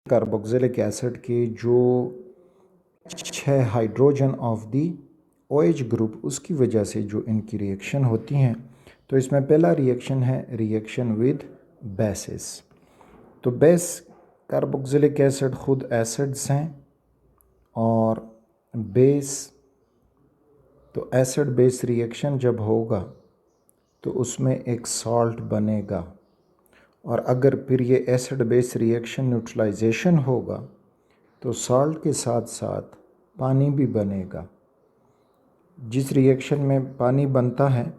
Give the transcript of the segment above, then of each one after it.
Carboxylic acid के जो 6 hydrogen of the OH group, उसकी वजह से जो इनकी रिएक्शन होती हैं। तो इसमें पहला रिएक्शन है रिएक्शन विद बेसिस। तो बेस कार्बोक्सिलिक एसिड खुद एसिड्स हैं और बेस, तो एसिड बेस रिएक्शन जब होगा तो उसमें एक सॉल्ट बनेगा, और अगर फिर ये एसिड बेस रिएक्शन न्यूट्रलाइजेशन होगा तो सॉल्ट के साथ साथ पानी भी बनेगा। जिस रिएक्शन में पानी बनता है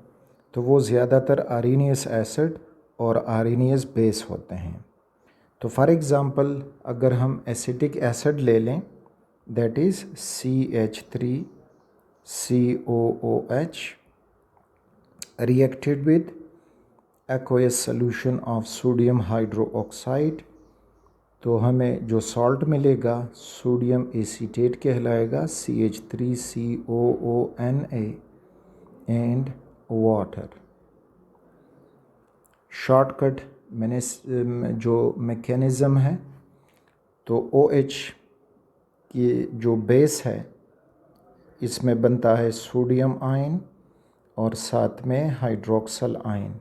तो वो ज़्यादातर आरिनियस एसिड और आरिनियस बेस होते हैं। तो फॉर एग्ज़ाम्पल अगर हम एसिटिक एसिड ले लें, that is CH3COOH reacted with aqueous solution of sodium hydroxide, तो हमें जो सॉल्ट मिलेगा सोडियम एसीटेट कहलाएगा, CH3COONA एंड वाटर। शॉर्टकट मैंने जो मैकेनिज़्म है, तो OH की जो बेस है इसमें बनता है सोडियम आयन और साथ में हाइड्रोक्सल आयन,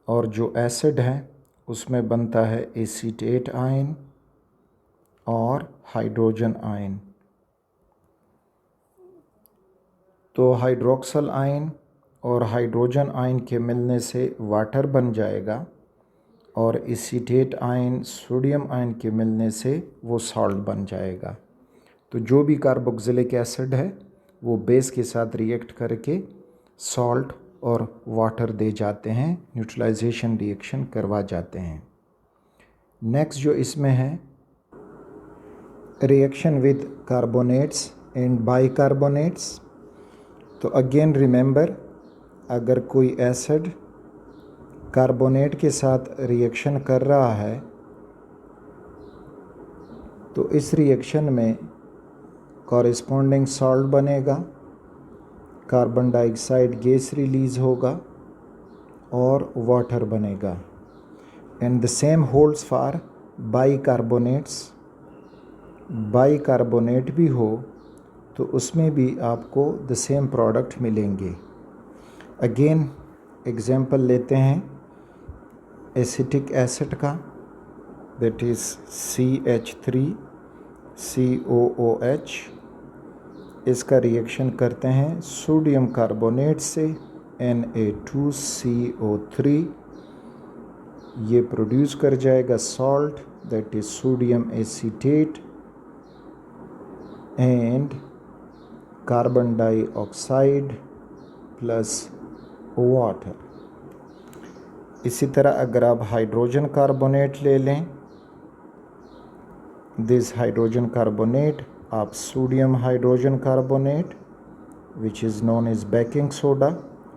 और जो एसिड है उसमें बनता है एसीटेट आयन और हाइड्रोजन आयन। तो हाइड्रोक्सल आयन और हाइड्रोजन आयन के मिलने से वाटर बन जाएगा, और एसीटेट आयन सोडियम आयन के मिलने से वो सॉल्ट बन जाएगा। तो जो भी कार्बोक्सिलिक एसिड है वो बेस के साथ रिएक्ट करके सॉल्ट और वाटर दे जाते हैं, न्यूट्रलाइजेशन रिएक्शन करवा जाते हैं। नेक्स्ट जो इसमें है reaction with carbonates and bicarbonates. तो अगेन रिमेंबर, अगर कोई एसिड कार्बोनेट के साथ रिएक्शन कर रहा है तो इस रिएक्शन में कॉरेस्पॉन्डिंग सॉल्ट बनेगा, कार्बन डाइऑक्साइड गैस रिलीज़ होगा और वाटर बनेगा। And the same holds for bicarbonates. Bicarbonate भी हो तो उसमें भी आपको द सेम प्रोडक्ट मिलेंगे। अगेन एग्जांपल लेते हैं एसिटिक एसिड का, दैट इज़ CH3COOH। इसका रिएक्शन करते हैं सोडियम कार्बोनेट से Na2CO3, ये प्रोड्यूस कर जाएगा salt, that is sodium acetate and carbon dioxide plus water. इसी तरह अगर आप हाइड्रोजन कार्बोनेट ले लें, दिस हाइड्रोजन कार्बोनेट आप sodium hydrogen carbonate which is known as baking soda,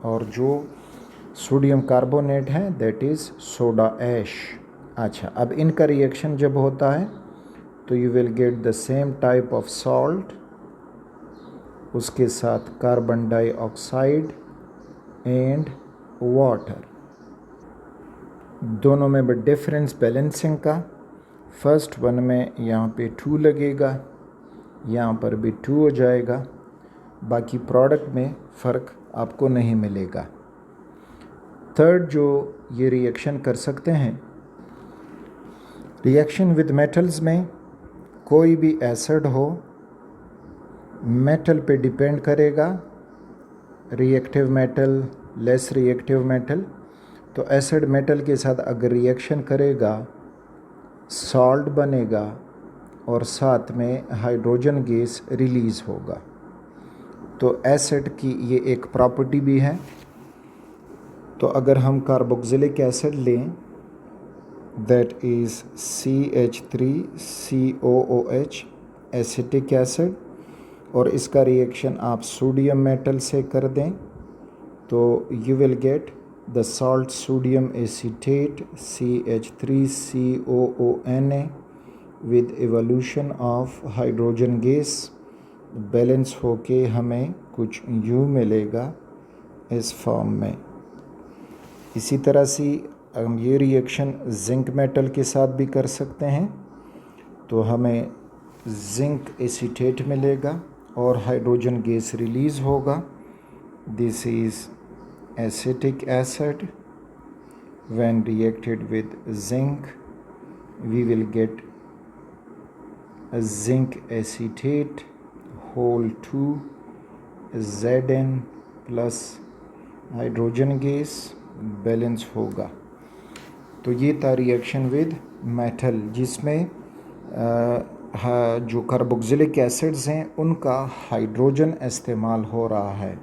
और जो सोडियम कार्बोनेट है दैट इज़ सोडा ऐश। अच्छा, अब इनका रिएक्शन जब होता है तो you will get the same type of salt, उसके साथ कार्बन डाइऑक्साइड एंड वाटर। दोनों में बट डिफरेंस बैलेंसिंग का, फर्स्ट वन में यहाँ पे 2 लगेगा, यहाँ पर भी 2 हो जाएगा, बाकी प्रोडक्ट में फ़र्क आपको नहीं मिलेगा। थर्ड जो ये रिएक्शन कर सकते हैं, रिएक्शन विद मेटल्स में कोई भी एसिड हो, मेटल पे डिपेंड करेगा, reactive metal, less reactive metal. तो एसिड मेटल के साथ अगर रिएक्शन करेगा सॉल्ट बनेगा और साथ में हाइड्रोजन गैस रिलीज़ होगा। तो एसिड की ये एक प्रॉपर्टी भी है। तो अगर हम कार्बोक्सिलिक एसिड लें, that is CH3COOH acetic acid, और इसका रिएक्शन आप सोडियम मेटल से कर दें तो you will get the salt sodium acetate CH3COONA with evolution of hydrogen gas, balance होके हमें कुछ U मिलेगा इस फॉर्म में। इसी तरह से हम ये रिएक्शन जिंक मेटल के साथ भी कर सकते हैं। तो हमें जिंक एसीटेट मिलेगा और हाइड्रोजन गैस रिलीज़ होगा। This is acetic acid. When reacted with zinc, we will get a zinc acetate whole 2 Zn plus hydrogen gas balance होगा। तो ये था रिएक्शन विद मेटल, जिसमें जो कार्बोक्सिलिक एसिड्स हैं उनका हाइड्रोजन इस्तेमाल हो रहा है।